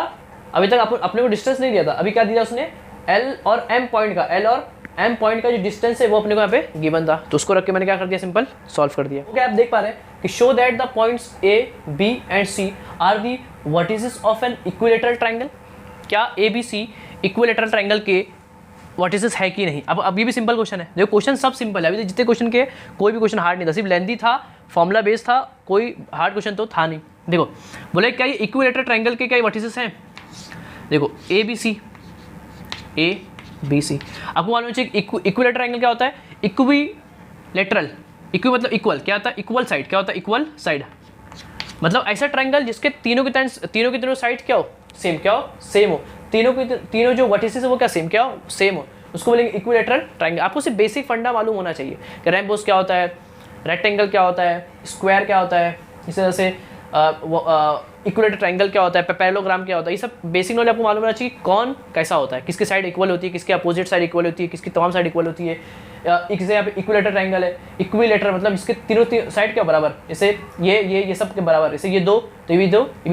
अभी तक अपने को डिस्टेंस नहीं दिया था, अभी क्या दिया उसने, L और M पॉइंट का जो डिस्टेंस है वो अपने को यहाँ पे गिवन था, तो उसको रख के मैंने क्या कर दिया, सिंपल सॉल्व कर दिया। ओके, आप देख पा रहे हैं कि show that the points A, B and C are the vertices of an equilateral triangle. क्या A, B, C equilateral triangle के वर्टिसेस है कि नहीं। अब ये भी सिंपल क्वेश्चन है, देखो क्वेश्चन सब सिंपल है, अभी जितने क्वेश्चन के कोई भी क्वेश्चन हार्ड नहीं था, सिर्फ लेंथी था, फॉर्मूला बेस्ड था, कोई हार्ड क्वेश्चन तो था नहीं। देखो बोले क्या ये इक्विलेटरल ट्राइंगल के क्या वर्टिसेस हैं, देखो A, B, C। आपको मालूम है इक्विलेटरल ट्राइंगल क्या होता है, इक्विलेटरल, मतलब इक्वल, क्या होता है इक्वल साइड, क्या होता है इक्वल साइड, मतलब ऐसा ट्राइंगल जिसके तीनों की साइड क्या हो, सेम हो, तीनों जो वर्टिसेस है वो क्या सेम हो, उसको बोलेंगे इक्विलेटरल ट्राइंगल। आपको सिर्फ बेसिक फंडा मालूम होना चाहिए कि रैम्बोस क्या होता है, रेक्टेंगल क्या होता है, स्क्वायर क्या होता है, इस तरह से इक्विलेटरल ट्राइंगल क्या होता है, पैरेललोग्राम क्या होता है, ये सब बेसिक नॉलेज आपको मालूम होना चाहिए, कौन कैसा होता है, किसकी साइड इक्वल होती है, किसकी अपोजिट साइड इक्वल होती है, किसकी तमाम साइड इक्वल होती है। जैसे यहाँ पे इक्विलेटरल ट्राइंगल है, इक्विलेटरल मतलब इसके तीनों साइड क्या बराबर, जैसे ये सब के बराबर, जैसे ये 2 तो ये भी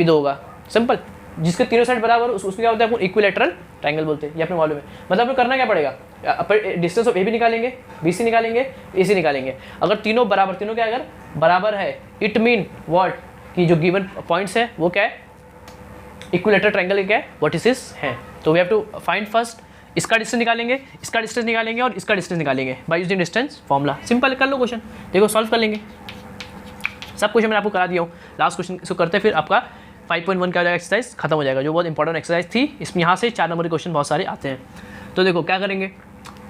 दो होगा, सिंपल, जिसके तीनों साइड बराबर उसको क्या होता है, इक्विलेटरल ट्राइंगल बोलते हैं, ये आपने मालूम है। मतलब आपको करना क्या पड़ेगा, डिस्टेंस ऑफ ए भी निकालेंगे, बी सी निकालेंगे, ए सी निकालेंगे। अगर तीनों बराबर, तीनों क्या अगर बराबर है, इट मीन व्हाट कि जो गिवन पॉइंट्स है वो क्या है, इक्विलेटरल ट्रायंगल के क्या है, वर्टिसेस हैं। तो we have to find first इसका डिस्टेंस निकालेंगे, इसका डिस्टेंस निकालेंगे और इसका डिस्टेंस निकालेंगे by using distance formula. Simple, कर लो क्वेश्चन, देखो सॉल्व कर लेंगे। सब क्वेश्चन मैंने आपको करा दिया हूँ, लास्ट क्वेश्चन इसको करते फिर आपका 5.1 का हो जाएगा, एक्सरसाइज खत्म हो जाएगा, जो बहुत इंपॉर्टेंट एक्सरसाइज थी। इसमें यहाँ से 4 नंबर के क्वेश्चन बहुत सारे आते हैं। तो देखो क्या करेंगे,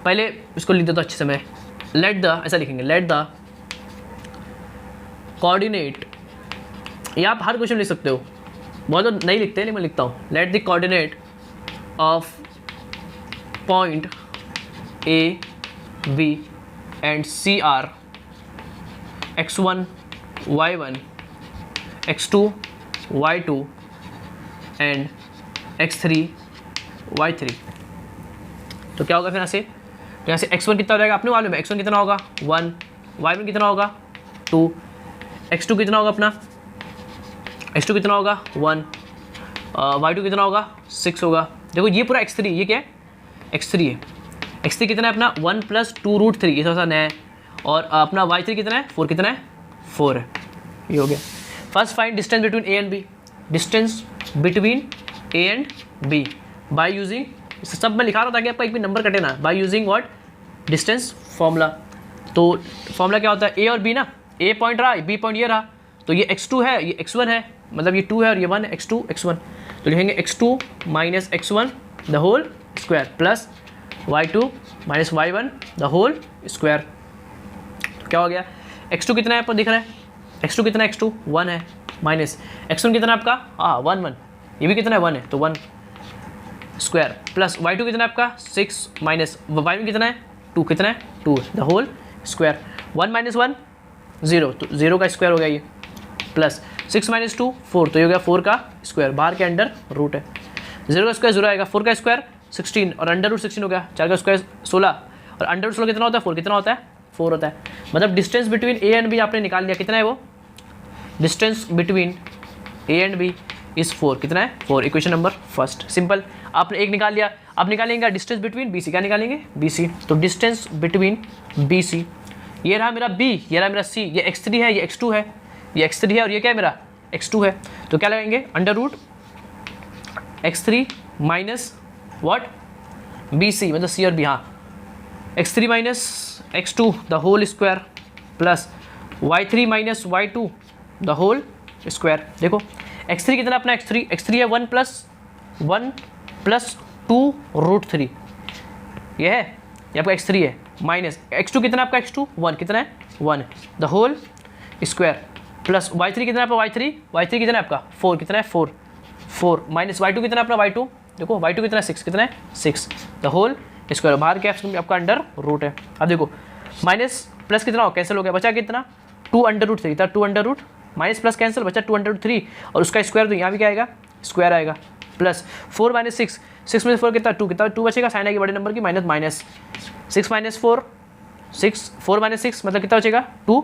पहले इसको लिख देता अच्छे से मैं, लेट द, ऐसा लिखेंगे, लेट द कोऑर्डिनेट, ये आप हर क्वेश्चन लिख सकते हो, बहुत तो नहीं लिखते लेकिन मैं लिखता हूँ, let the coordinate of point A B and C are x1 y1 x2 y2 and x3 y3। तो क्या होगा फिर यहाँ से, तो यहाँ से x1 कितना हो जाएगा, आपने मालूम है x1 कितना होगा 1, y1 कितना होगा 2, x2 कितना होगा अपना, x2 कितना होगा 1, y2 कितना होगा 6 होगा। देखो ये पूरा x3, ये क्या है x3 है, x3 कितना है अपना 1 + 2√3, ये थोड़ा सा नया है, और अपना y3 कितना है 4, कितना है 4 है, ये हो गया। First find distance between A and B, distance between A and B by using, सब मैं लिखा रहा था कि आपका एक भी नंबर कटे ना, by using what, distance formula. तो फॉर्मूला क्या होता है, ए और बी ना, ए पॉइंट रहा, बी पॉइंट ये रहा, तो ये x2 है, ये x1 है, मतलब ये 2 है और ये 1 है, x2 x1, तो लिखेंगे x2 - x1 the whole square plus y2 - y1 the whole square. क्या हो गया, x2 कितना है आपको दिख रहा है, x2 कितना है, x2 1 है, माइनस x1 कितना है आपका 1 1, ये भी कितना है 1 है, तो 1 स्क्वायर प्लस y2 कितना है आपका 6 माइनस y1 कितना है 2, कितना है 2 द होल स्क्वायर, 1 - 1 0, तो 0 का स्क्वायर हो गया ये, प्लस 6 - 2 4, तो ये हो गया 4 का स्क्वायर, बाहर के अंडर रूट है, 0 का स्क्वायर 0 आएगा, 4 का स्क्वायर 16 और अंडर रूट 16 हो गया, 4 का स्क्वायर 16 और अंडर रूट 16 कितना होता है 4, कितना होता है 4 होता है। मतलब distance between A and B आपने निकाल लिया, कितना है वो, distance between A and B is 4, कितना है 4, इक्वेशन नंबर फर्स्ट। सिंपल, आपने एक निकाल लिया, अब निकालेंगे डिस्टेंस बिटवीन बी सी, क्या निकालेंगे बी सी, तो डिस्टेंस बिटवीन बी सी, ये रहा मेरा बी, ये रहा मेरा सी, ये x3 है, ये x2 है, ये x3 है और ये क्या है मेरा x2 है, तो क्या लगाएंगे under root x3 minus what B C, मतलब सी और बी, हाँ x3 minus x2 the whole square plus y3 minus y2 the whole square. देखो x3 कितना अपना, x3 है 1 + 2√3, ये है, ये आपका x3 है, माइनस x2 कितना आपका x2 1, कितना है 1 the whole square plus y3 कितना है आपका y3 कितना है आपका 4, कितना है 4 माइनस y2 कितना है अपना y2, देखो y2 कितना है 6, कितना है 6 द होल स्क्वायर, बाहर के आपका अंडर रूट है। अब देखो माइनस प्लस कितना हो, कैंसिल हो गया, बचा कितना 2√3 था, 2 माइनस प्लस कैंसिल, बचा 2√3 और उसका स्क्वायर, तो यहाँ भी क्या आएगा स्क्वायर आएगा, प्लस 4 - 6, 6 में 4 कितना 2, कितना 2 बचेगा, साइन आएगी बड़े नंबर की, माइनस 6 - 4 6, 4 - 6 मतलब कितना बचेगा 2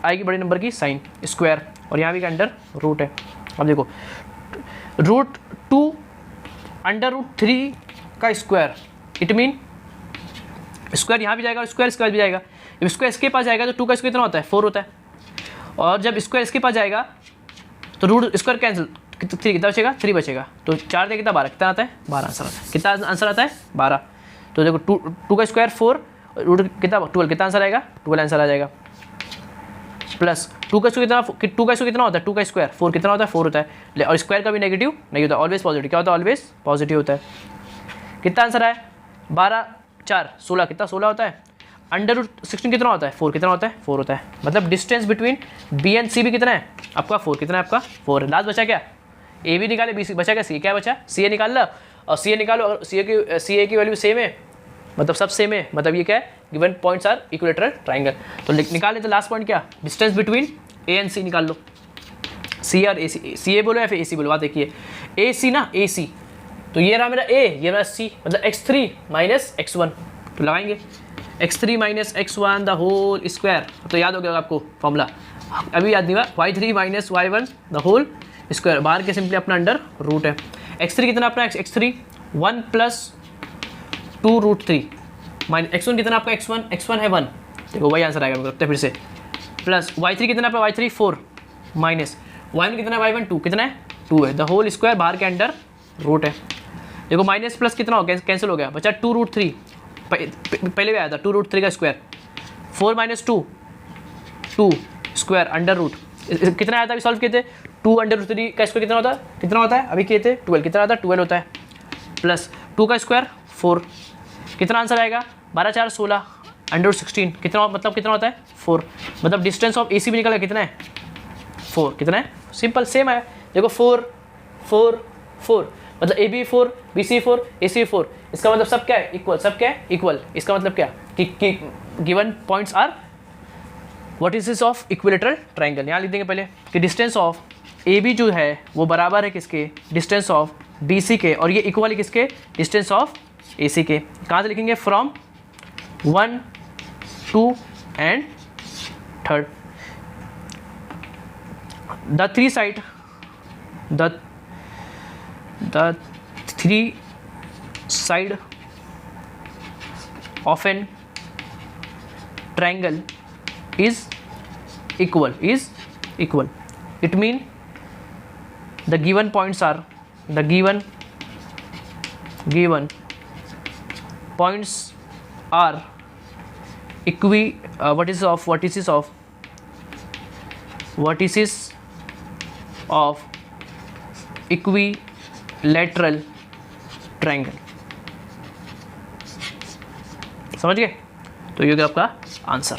आएगी बड़े नंबर की साइन स्क्वायर, और यहाँ भी का अंडर रूट है। अब देखो √2 √3 का स्क्वायर, इट मीन स्क्वायर यहाँ भी जाएगा और स्क्वायर भी जाएगा, जब स्क्वायर इसके पास जाएगा तो 2 का स्क्वायर कितना होता है 4 होता है, और जब स्क्वायर इसके पास जाएगा तो रूट स्क्वायर कैंसिल, 3 कितना बचेगा 3 बचेगा, तो 4 कितना 12, कितना आता है 12 आंसर आता है, कितना आंसर आता है 12। तो देखो 2 का स्क्वायर 4, रूट कितना 12, कितना आंसर आएगा 12 आंसर आ जाएगा, प्लस 2 का स्क्वायर कितना होता है 2 का स्क्वायर 4, कितना होता है 4 होता है, और स्क्वायर का भी नेगेटिव नहीं होता, ऑलवेज पॉजिटिव, क्या होता है ऑलवेज पॉजिटिव होता है। कितना आंसर आया 12 4 16, कितना 16 होता है, अंडर रूट 16 कितना होता है 4, कितना होता है 4 होता है। मतलब डिस्टेंस बिटवीन बी एंड सी भी कितना है आपका 4, कितना है आपका 4 है। लास्ट बचा क्या, ए भी निकाले, बी सी बचा क्या, सी क्या बचा, सी ए निकाल लो, और सी ए निकालो, अगर सी ए की वैल्यू सेम है मतलब सब सेम है, मतलब ये क्या है given points are equilateral triangle. तो निकाले तो लास्ट पॉइंट क्या, distance between A and C निकाल लो, सी और ए सी, सी ए बोलो या फिर ए सी बोलो, बात देखिए ए सी ना, ए सी, तो ये रहा मेरा ए, ये रहा सी, मतलब x3 - x1, तो लगाएंगे x3 - x1 the whole square, तो याद हो गया आपको फॉर्मूला, अभी याद नहीं हुआ, y3 - y1 the whole square, बाहर के सिंपली अपना अंडर रूट है। x3 कितना अपना x3 1 + 2√3, माइनस x1 कितना आपका x1 है 1, देखो वही आंसर आएगा मेरे फिर से, प्लस y3 कितना आपका y3 4 माइनस y1 कितना है y1 2 कितना है 2 है, द होल स्क्वायर बाहर के अंडर रूट है। देखो माइनस प्लस कितना हो गया, कैंसिल हो गया, बचा 2√3, पहले भी आया था 2√3 का square, 4 minus 2 square under root, कितना आया था अभी सॉल्व किए थे, 2√3 का स्क्वायर कितना होता है अभी किए थे 12, कितना आता है 12 होता है, प्लस 2 का स्क्वायर 4, कितना आंसर आएगा 12 4 16 √16, कितना मतलब कितना होता है 4, मतलब डिस्टेंस ऑफ AC भी निकला कितना है 4, कितना है सिंपल सेम है, देखो 4 4 4 मतलब AB 4 BC 4 AC 4, इसका मतलब सब क्या है इक्वल, सब क्या है इक्वल, इसका मतलब क्या कि given points are what is this of equilateral triangle. यहाँ लिख देंगे पहले कि डिस्टेंस ऑफ AB जो है वो बराबर है किसके, डिस्टेंस ऑफ BC के, और ये इक्वल है किसके, डिस्टेंस ऑफ AC के। कहाँ से लिखेंगे, from 1 2 and 3rd, the three side of an triangle is equal, it mean the given points are, the given points are vertices of equilateral triangle। समझ गए, तो ये हो गया आपका आंसर।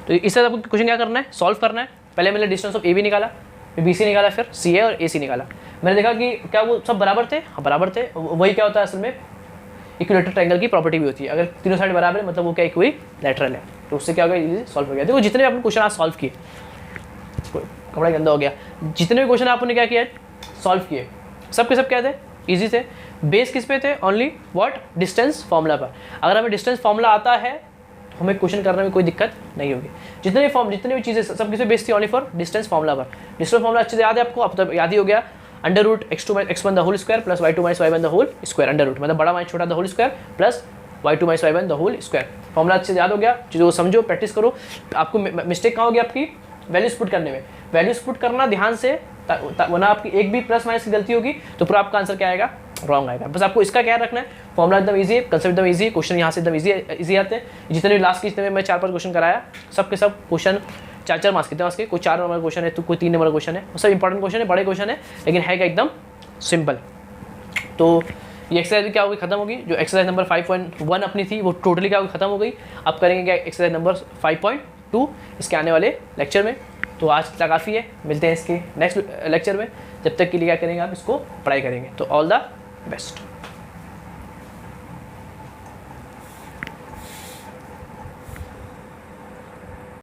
तो इससे आपको क्वेश्चन क्या करना है, सॉल्व करना है। पहले मैंने डिस्टेंस ऑफ AB निकाला, फिर BC निकाला, फिर CA और AC निकाला। मैंने देखा कि क्या वो सब बराबर थे, हाँ बराबर थे। वही क्या होता है असल में इक्विलेटरल ट्रायंगल की प्रॉपर्टी भी होती है, अगर तीनों साइड बराबर है मतलब वो क्या इक्विलेटरल है, तो उससे क्या हो गया, इजी सॉल्व हो गया। देखो जितने भी आपने क्वेश्चन आज सॉल्व किए, कपड़ा गंदा हो गया, जितने भी क्वेश्चन आपने क्या किया सॉल्व किए, सब के सब क्या थे, इजी थे। बेस किस पे थे, ओनली व्हाट, डिस्टेंस फार्मूला पर। अगर हमें डिस्टेंस फार्मूला आता है तो हमें क्वेश्चन करने में कोई दिक्कत नहीं होगी। जितने भी चीज़ें सब किस पे बेस थी, ओनली फॉर डिस्टेंस फार्मूला पर। डिस्टेंस फार्मूला अच्छे से याद है आपको, अब तो याद ही हो गया, √x2 x1 the whole square plus y2 minus y1 the whole square, under root मतलब बड़ा माइनस छोटा the whole square plus y2 minus y1 the whole square. Formula अच्छे से याद हो गया, चीज़ों को समझो, प्रैक्टिस करो। आपको मिस्टेक कहाँ होगी, आपकी वैल्यूज पुट करने में। वैल्यूज पुट करना ध्यान से, वरना आपकी एक भी प्लस माइनस की गलती होगी तो पूरा आपका आंसर क्या आएगा, रॉन्ग आएगा। बस आपको इसका क्या रखना है, फॉर्मूला एकदम इजी है, कंसेप्ट एकदम इजी है, क्वेश्चन यहाँ से एकदम इजी आते हैं। जितने भी लास्ट के जितने मैं 4-5 क्वेश्चन कराया, सब के सब क्वेश्चन 4-4 मार्क्स, कितने मार्क्स के, कोई 4 नंबर क्वेश्चन है तो कोई 3 नंबर क्वेश्चन है, वो सब इंपॉर्टेंट क्वेश्चन है, बड़े क्वेश्चन है, लेकिन है क्या एकदम सिंपल। तो ये एक्सरसाइज क्या होगी, खत्म होगी। जो एक्सरसाइज नंबर 5.1 अपनी थी वो टोटली क्या होगी, खत्म हो गई। अब करेंगे क्या एक्सरसाइज नंबर 5.2 इसके आने वाले लेक्चर में। तो आज तक काफ़ी है, मिलते हैं इसके नेक्स्ट लेक्चर में। जब तक के लिए क्या करेंगे, आप इसको पढ़ाई करेंगे। तो ऑल द बेस्ट।